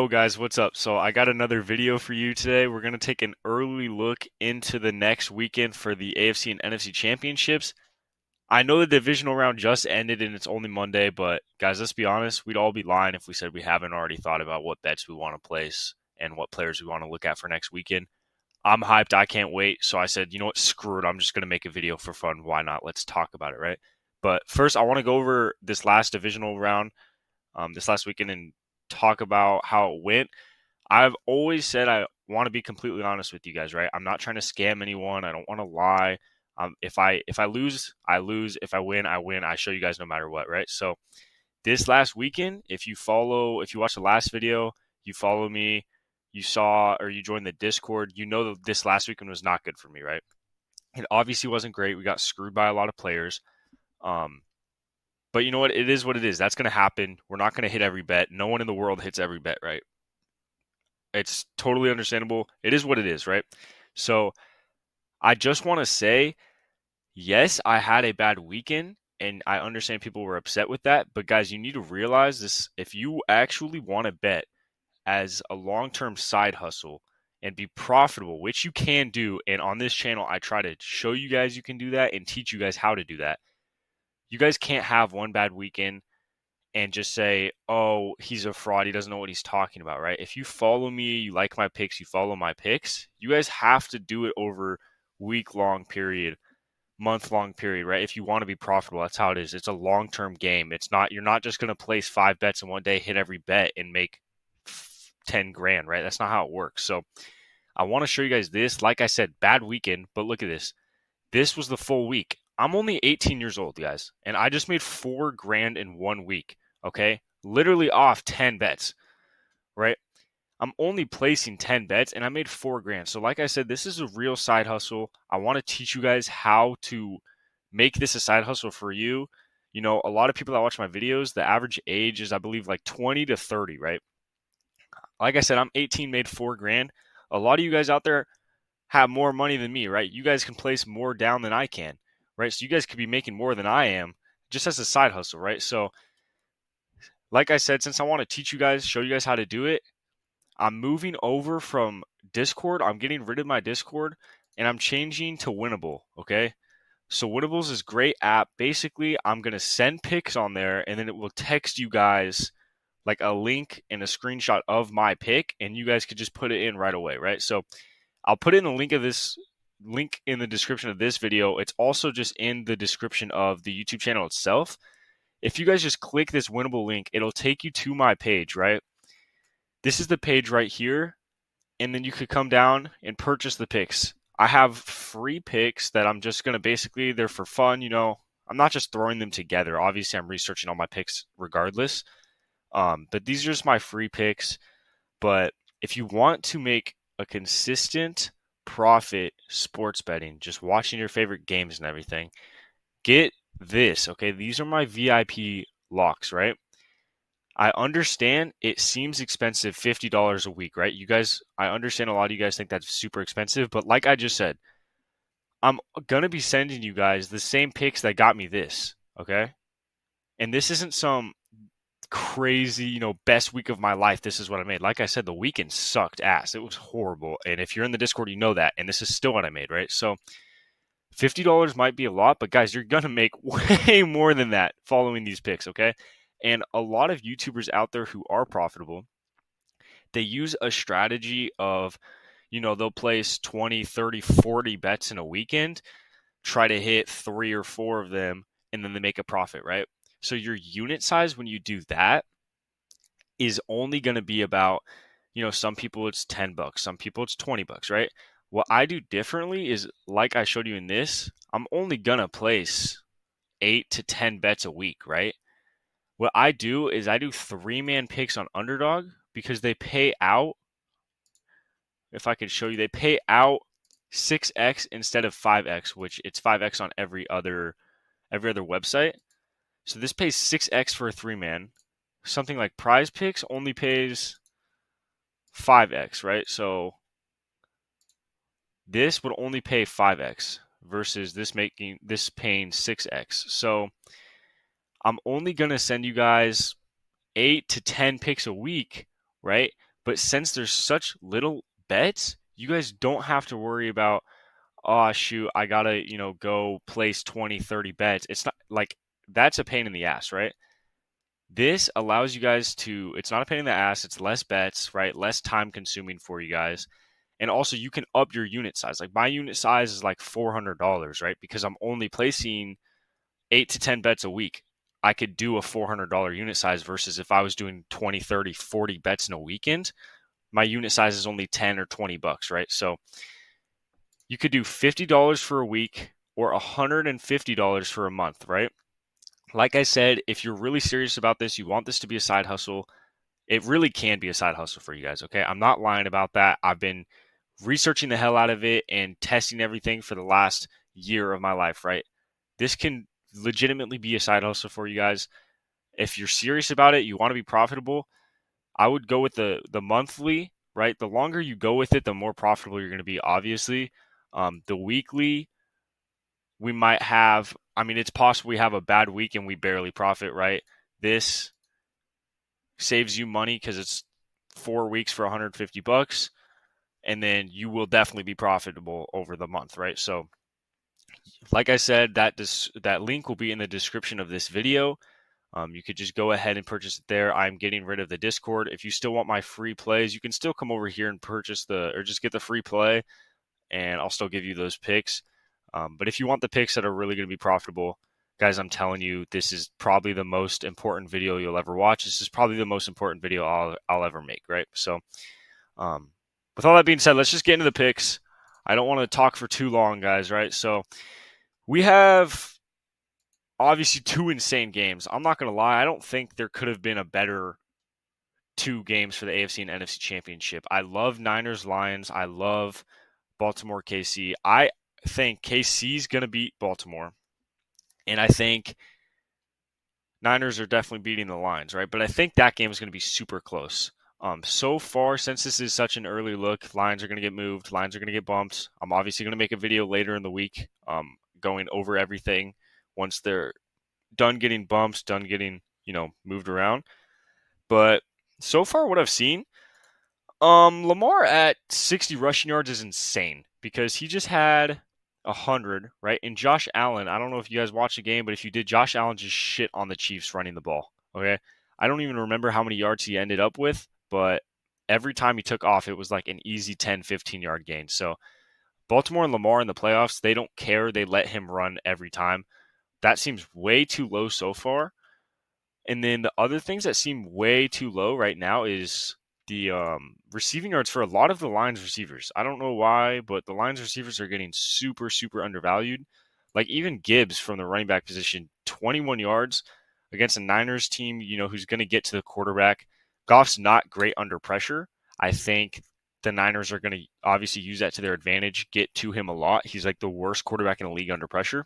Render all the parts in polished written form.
Hello guys, what's up? So I got another video for you today. We're going to take an early look into the next weekend for the AFC and NFC championships. I know the divisional round just ended and it's only Monday, but guys, let's be honest, we'd all be lying if we said we haven't already thought about what bets we want to place and what players we want to look at for next weekend. I'm hyped, I can't wait. So I said, you know what, screw it. I'm just going to make a video for fun. Why not? Let's talk about it, right? But first, I want to go over this last divisional round, this last weekend, and talk about how it went. I've always said I want to be completely honest with you guys, right? I'm not trying to scam anyone. I don't want to lie. If I lose, I lose. If I win, I win. I show you guys no matter what, right? So this last weekend, if you watch the last video, you follow me, you saw or you joined the Discord, you know that this last weekend was not good for me, right? It obviously wasn't great. We got screwed by a lot of players. Um, but you know what? It is what it is. That's going to happen. We're not going to hit every bet. No one in the world hits every bet, right? It's totally understandable. It is what it is, right? So I just want to say, yes, I had a bad weekend, and I understand people were upset with that. But guys, you need to realize this: if you actually want to bet as a long-term side hustle and be profitable, which you can do, and on this channel, I try to show you guys you can do that and teach you guys how to do that. You guys can't have one bad weekend and just say, oh, he's a fraud. He doesn't know what he's talking about, right? If you follow me, you like my picks, you follow my picks, you guys have to do it over week-long period, month-long period, right? If you want to be profitable, that's how it is. It's a long-term game. You're not just going to place 5 bets in one day, hit every bet, and make 10 grand, right? That's not how it works. So I want to show you guys this. Like I said, bad weekend, but look at this. This was the full week. I'm only 18 years old, guys, and I just made 4 grand in 1 week. Okay, literally off 10 bets, right? I'm only placing 10 bets and I made 4 grand. So, like I said, this is a real side hustle. I want to teach you guys how to make this a side hustle for you. You know, a lot of people that watch my videos, the average age is, I believe, like 20 to 30, right? Like I said, I'm 18, made 4 grand. A lot of you guys out there have more money than me, right? You guys can place more down than I can, right? So you guys could be making more than I am just as a side hustle, right? So, like I said, since I want to teach you guys, show you guys how to do it, I'm moving over from Discord. I'm getting rid of my Discord and I'm changing to Winnable, okay? So Winnable is this great app. Basically, I'm going to send pics on there and then it will text you guys like a link and a screenshot of my pick and you guys could just put it in right away, right? So I'll put in the link in the description of this video. It's also just in the description of the YouTube channel itself. If you guys just click this Winnable link, it'll take you to my page, right? This is the page right here, and then you could come down and purchase the picks. I have free picks that I'm just going to basically, they're for fun, you know. I'm not just throwing them together. Obviously, I'm researching all my picks regardless. But these are just my free picks. But if you want to make a consistent profit sports betting, just watching your favorite games and everything, get this, okay? These are my VIP locks, right? I understand it seems expensive, $50 a week, right? You guys, I understand a lot of you guys think that's super expensive, but like I just said, I'm going to be sending you guys the same picks that got me this, okay? And this isn't some crazy, you know, best week of my life. This is what I made. Like I said, the weekend sucked ass. It was horrible. And if you're in the Discord, you know that. And this is still what I made, right? So $50 might be a lot, but guys, you're going to make way more than that following these picks, okay? And a lot of YouTubers out there who are profitable, they use a strategy of, you know, they'll place 20, 30, 40 bets in a weekend, try to hit 3 or 4 of them, and then they make a profit, right? So your unit size when you do that is only going to be about, you know, some people it's $10, some people it's $20, right? What I do differently is, like I showed you in this, I'm only going to place 8 to 10 bets a week, right? What I do is I do 3-man picks on underdog because they pay out. If I could show you, they pay out 6x instead of 5x, which it's 5x on every other website. So this pays 6x for a 3-man. Something like Prizepicks only pays 5x, right? So this would only pay 5x versus this paying 6x. So I'm only going to send you guys 8 to 10 picks a week, right? But since there's such little bets, you guys don't have to worry about, oh shoot, I gotta, go place 20, 30 bets. It's not like that's a pain in the ass, right? This allows you guys to, it's not a pain in the ass, it's less bets, right? Less time consuming for you guys. And also you can up your unit size. Like my unit size is like $400, right? Because I'm only placing 8 to 10 bets a week. I could do a $400 unit size versus if I was doing 20, 30, 40 bets in a weekend, my unit size is only 10 or 20 bucks, right? So you could do $50 for a week or $150 for a month, right? Like I said, if you're really serious about this, you want this to be a side hustle, it really can be a side hustle for you guys, okay? I'm not lying about that. I've been researching the hell out of it and testing everything for the last year of my life, right? This can legitimately be a side hustle for you guys. If you're serious about it, you want to be profitable, I would go with the monthly, right? The longer you go with it, the more profitable you're going to be, obviously. The weekly, we might have, I mean, it's possible we have a bad week and we barely profit, right? This saves you money because it's 4 weeks for 150 bucks, and then you will definitely be profitable over the month, right? So, like I said, that link will be in the description of this video. You could just go ahead and purchase it there. I'm getting rid of the Discord. If you still want my free plays, you can still come over here and purchase or just get the free play, and I'll still give you those picks. But if you want the picks that are really going to be profitable, guys, I'm telling you, this is probably the most important video you'll ever watch. This is probably the most important video I'll ever make, right? So, with all that being said, let's just get into the picks. I don't want to talk for too long, guys, right? So, we have obviously two insane games. I'm not going to lie. I don't think there could have been a better two games for the AFC and NFC Championship. I love Niners Lions. I love Baltimore KC. I think KC's going to beat Baltimore. And I think Niners are definitely beating the Lions, right? But I think that game is going to be super close. So far, since this is such an early look, Lions are going to get moved. Lions are going to get bumped. I'm obviously going to make a video later in the week going over everything once they're done getting bumps, done getting, moved around. But so far, what I've seen, Lamar at 60 rushing yards is insane because he just had 100, right? And Josh Allen, I don't know if you guys watched the game, but if you did, Josh Allen just shit on the Chiefs running the ball, okay? I don't even remember how many yards he ended up with, but every time he took off, it was like an easy 10, 15-yard gain. So Baltimore and Lamar in the playoffs, they don't care. They let him run every time. That seems way too low so far. And then the other things that seem way too low right now is the receiving yards for a lot of the Lions receivers. I don't know why, but the Lions receivers are getting super, super undervalued. Like even Gibbs from the running back position, 21 yards against a Niners team, who's going to get to the quarterback. Goff's not great under pressure. I think the Niners are going to obviously use that to their advantage, get to him a lot. He's like the worst quarterback in the league under pressure.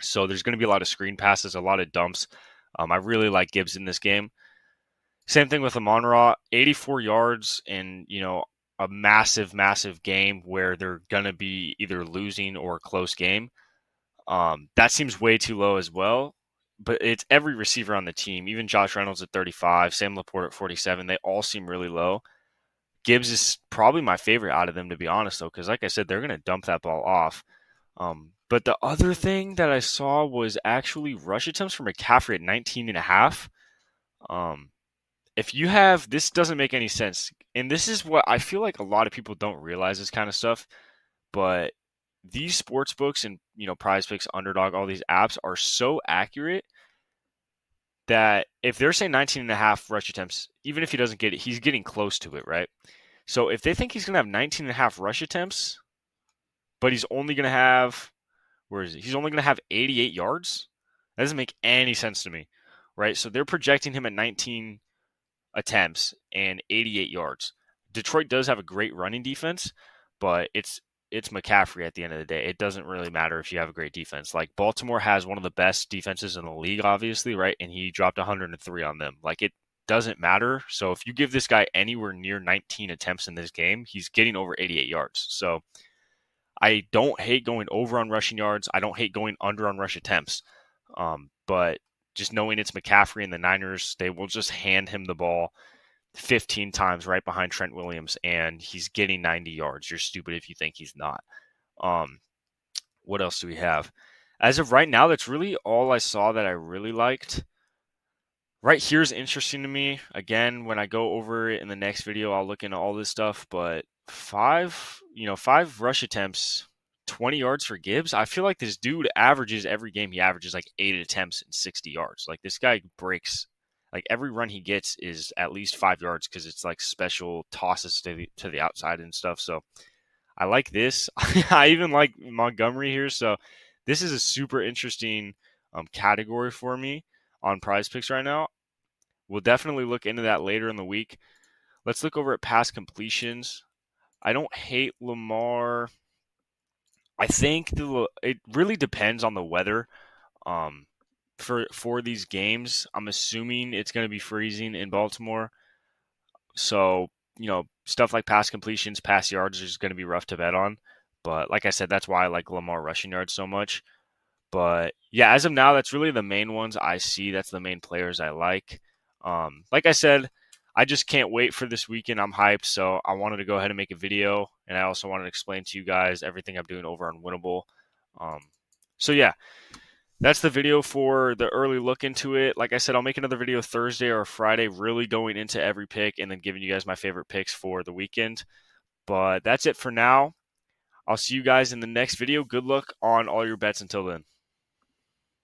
So there's going to be a lot of screen passes, a lot of dumps. I really like Gibbs in this game. Same thing with Amon-Ra, 84 yards in, a massive, massive game where they're going to be either losing or a close game. That seems way too low as well. But it's every receiver on the team, even Josh Reynolds at 35, Sam Laporte at 47. They all seem really low. Gibbs is probably my favorite out of them, to be honest, though, because like I said, they're going to dump that ball off. But the other thing that I saw was actually rush attempts for McCaffrey at 19.5. If you have, this doesn't make any sense. And this is what I feel like a lot of people don't realize this kind of stuff. But these sports books and, Prizepicks, Underdog, all these apps are so accurate that if they're saying 19.5 rush attempts, even if he doesn't get it, he's getting close to it, right? So if they think he's going to have 19.5 rush attempts, but he's only going to have, where is it? He's only going to have 88 yards. That doesn't make any sense to me, right? So they're projecting him at 19 attempts and 88 yards. Detroit does have a great running defense, but it's McCaffrey at the end of the day. It doesn't really matter if you have a great defense. Like Baltimore has one of the best defenses in the league, obviously, right? And he dropped 103 on them. Like it doesn't matter. So if you give this guy anywhere near 19 attempts in this game, he's getting over 88 yards. So I don't hate going over on rushing yards. I don't hate going under on rush attempts. But just knowing it's McCaffrey and the Niners, they will just hand him the ball. 15 times right behind Trent Williams, and he's getting 90 yards. You're stupid if you think he's not. Um, what else do we have? As of right now, that's really all I saw that I really liked. Right here is interesting to me. Again, when I go over it in the next video, I'll look into all this stuff. But five rush attempts, 20 yards for Gibbs. I feel like this dude averages every game. He averages like 8 attempts and 60 yards. Like this guy breaks. Like every run he gets is at least 5 yards because it's like special tosses to the outside and stuff. So I like this. I even like Montgomery here. So this is a super interesting category for me on Prizepicks right now. We'll definitely look into that later in the week. Let's look over at pass completions. I don't hate Lamar. I think it really depends on the weather. Um, for these games, I'm assuming it's going to be freezing in Baltimore. So, stuff like pass completions, pass yards is going to be rough to bet on. But like I said, that's why I like Lamar rushing yards so much. But yeah, as of now, that's really the main ones I see. That's the main players I like. Like I said, I just can't wait for this weekend. I'm hyped, so I wanted to go ahead and make a video, and I also wanted to explain to you guys everything I'm doing over on Winnable. Um, so yeah, that's the video for the early look into it. Like I said, I'll make another video Thursday or Friday, really going into every pick and then giving you guys my favorite picks for the weekend. But that's it for now. I'll see you guys in the next video. Good luck on all your bets until then.